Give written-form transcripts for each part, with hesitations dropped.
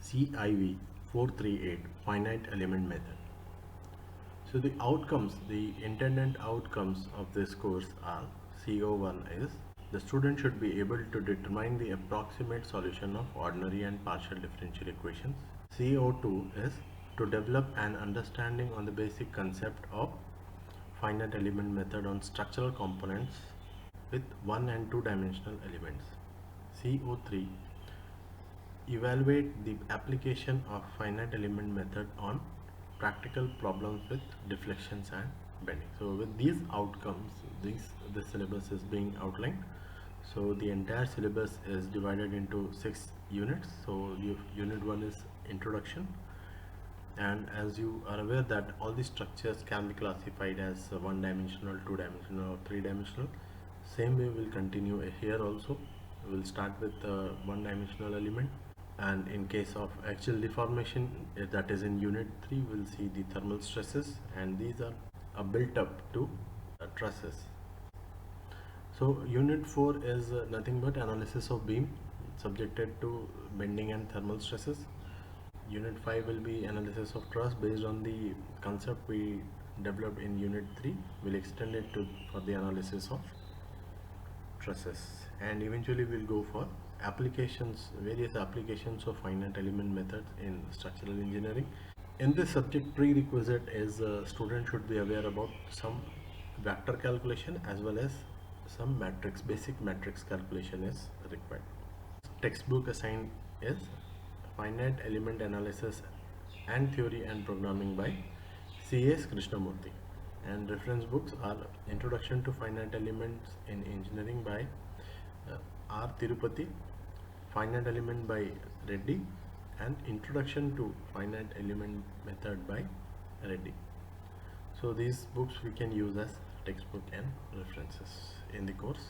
CIV 438 Finite Element Method. So the intended outcomes of this course are: CO1 is the student should be able to determine the approximate solution of ordinary and partial differential equations. CO2 is to develop an understanding on the basic concept of finite element method on structural components with 1 and 2 dimensional elements. CO3 evaluate the application of finite element method on practical problems with deflections and bending. So with these outcomes, the syllabus is being outlined. So the entire syllabus is divided into 6 units. So unit 1 is introduction, and as you are aware that all the structures can be classified as one dimensional, two dimensional, or three dimensional. Same way will continue here also. We'll start with one dimensional element, and in case of axial deformation, that is in unit 3, we'll see the thermal stresses, and these are built up to trusses. So unit 4 is nothing but analysis of beam subjected to bending and thermal stresses. Unit 5 will be analysis of truss based on the concept we developed in unit 3. We'll extend it for the analysis of trusses, and eventually we'll go for applications, various applications of finite element methods in structural engineering. In this subject, prerequisite is student should be aware about some vector calculation as well as some matrix, basic matrix calculation is required. Textbook assigned is Finite Element Analysis and Theory and Programming by C.S. Krishnamurthy, and reference books are Introduction to Finite Elements in Engineering by R. Tirupati, Finite Element by Reddy, and Introduction to Finite Element Method by Reddy. So these books we can use as textbook and references in the course.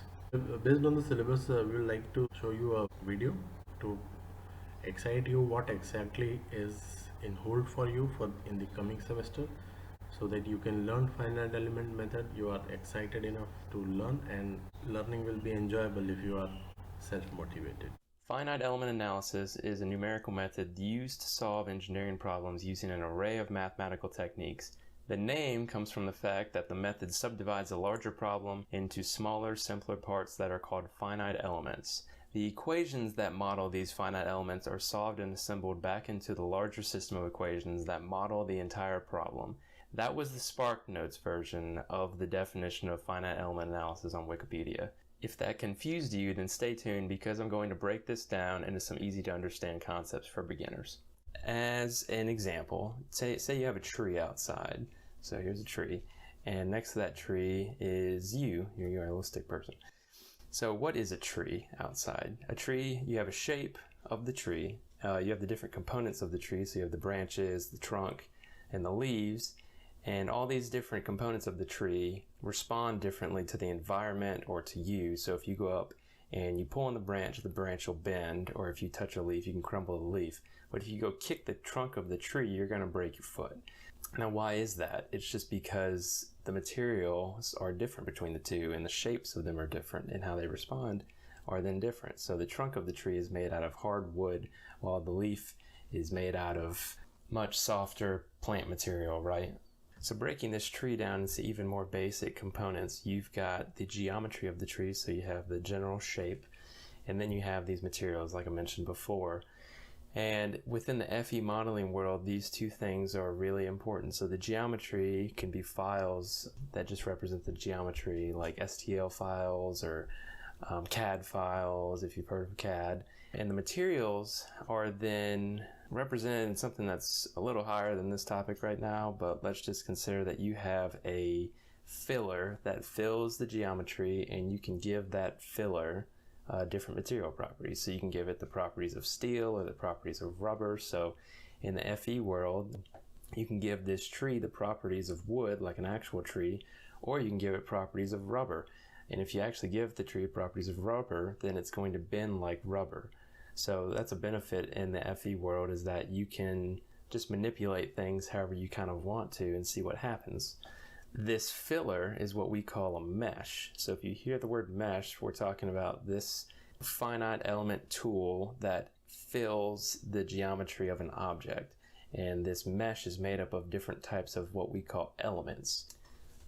Based on the syllabus, we would like to show you a video to excite you what exactly is in hold for you in the coming semester, so that you can learn finite element method. You are excited enough to learn, and learning will be enjoyable if you are self-motivated. Finite element analysis is a numerical method used to solve engineering problems using an array of mathematical techniques. The name comes from the fact that the method subdivides a larger problem into smaller, simpler parts that are called finite elements. The equations that model these finite elements are solved and assembled back into the larger system of equations that model the entire problem. That was the SparkNotes version of the definition of finite element analysis on Wikipedia. If that confused you, then stay tuned, because I'm going to break this down into some easy to understand concepts for beginners. As an example, say you have a tree outside. So here's a tree, and next to that tree is you're a realistic person. So what is a tree outside? A tree, you have a shape of the tree, you have the different components of the tree, so you have the branches, the trunk, and the leaves, and all these different components of the tree respond differently to the environment or to you. So if you go up and you pull on the branch will bend, or if you touch a leaf, you can crumble the leaf. But if you go kick the trunk of the tree, you're going to break your foot. Now, why is that? It's just because the materials are different between the two, and the shapes of them are different, and how they respond are then different. So the trunk of the tree is made out of hard wood, while the leaf is made out of much softer plant material, right? So breaking this tree down into even more basic components, you've got the geometry of the tree, so you have the general shape, and then you have these materials like I mentioned before. And within the FE modeling world, these two things are really important. So the geometry can be files that just represent the geometry, like STL files or CAD files, if you've heard of CAD. And the materials are then represented in something that's a little higher than this topic right now, but let's just consider that you have a filler that fills the geometry, and you can give that filler different material properties. So you can give it the properties of steel or the properties of rubber. So in the FE world, you can give this tree the properties of wood, like an actual tree, or you can give it properties of rubber. And if you actually give the tree properties of rubber, then it's going to bend like rubber. So that's a benefit in the FE world, is that you can just manipulate things however you kind of want to and see what happens. This filler is what we call a mesh. So if you hear the word mesh, we're talking about this finite element tool that fills the geometry of an object. And this mesh is made up of different types of what we call elements.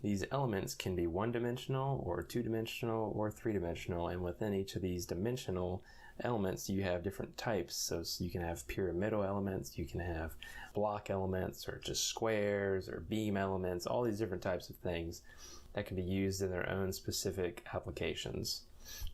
These elements can be one-dimensional or two-dimensional or three-dimensional, and within each of these dimensional elements you have different types. So you can have pyramidal elements, you can have block elements, or just squares or beam elements, all these different types of things that can be used in their own specific applications.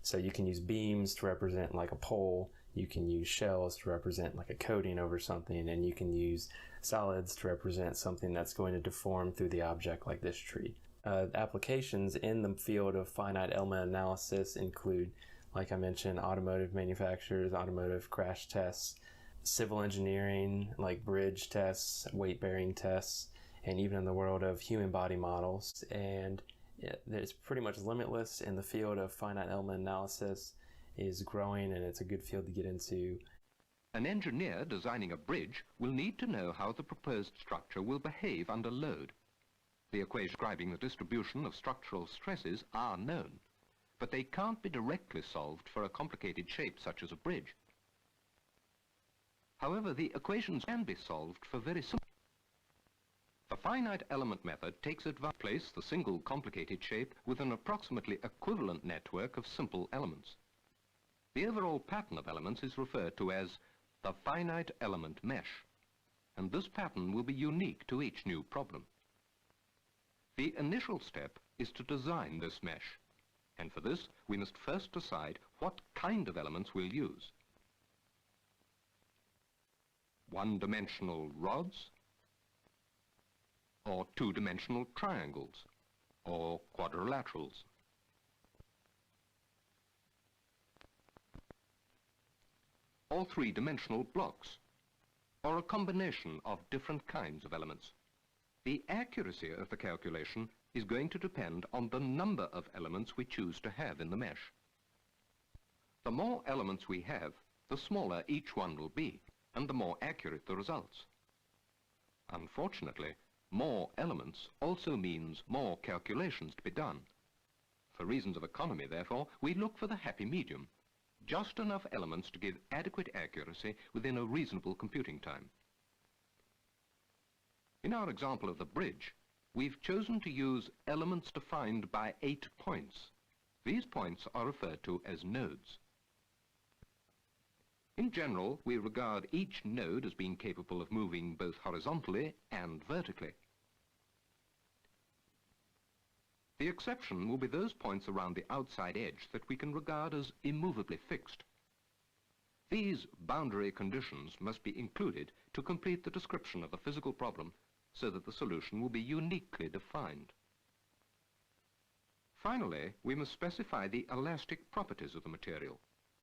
So you can use beams to represent like a pole, you can use shells to represent like a coating over something, and you can use solids to represent something that's going to deform through the object like this tree. Applications in the field of finite element analysis include, like I mentioned, automotive manufacturers, automotive crash tests, civil engineering like bridge tests, weight-bearing tests, and even in the world of human body models. And it's pretty much limitless in the field of finite element analysis. Is growing, and it's a good field to get into. An engineer designing a bridge will need to know how the proposed structure will behave under load. The equations describing the distribution of structural stresses are known, but they can't be directly solved for a complicated shape such as a bridge. However, the equations can be solved for very simple. The finite element method takes advantage to place the single complicated shape with an approximately equivalent network of simple elements. The overall pattern of elements is referred to as the finite element mesh, and this pattern will be unique to each new problem. The initial step is to design this mesh, and for this we must first decide what kind of elements we'll use. One-dimensional rods, or two-dimensional triangles, or quadrilaterals. Or three-dimensional blocks, or a combination of different kinds of elements. The accuracy of the calculation is going to depend on the number of elements we choose to have in the mesh. The more elements we have, the smaller each one will be, and the more accurate the results. Unfortunately, more elements also means more calculations to be done. For reasons of economy, therefore, we look for the happy medium. Just enough elements to give adequate accuracy within a reasonable computing time. In our example of the bridge, we've chosen to use elements defined by 8 points. These points are referred to as nodes. In general, we regard each node as being capable of moving both horizontally and vertically. The exception will be those points around the outside edge that we can regard as immovably fixed. These boundary conditions must be included to complete the description of the physical problem so that the solution will be uniquely defined. Finally, we must specify the elastic properties of the material.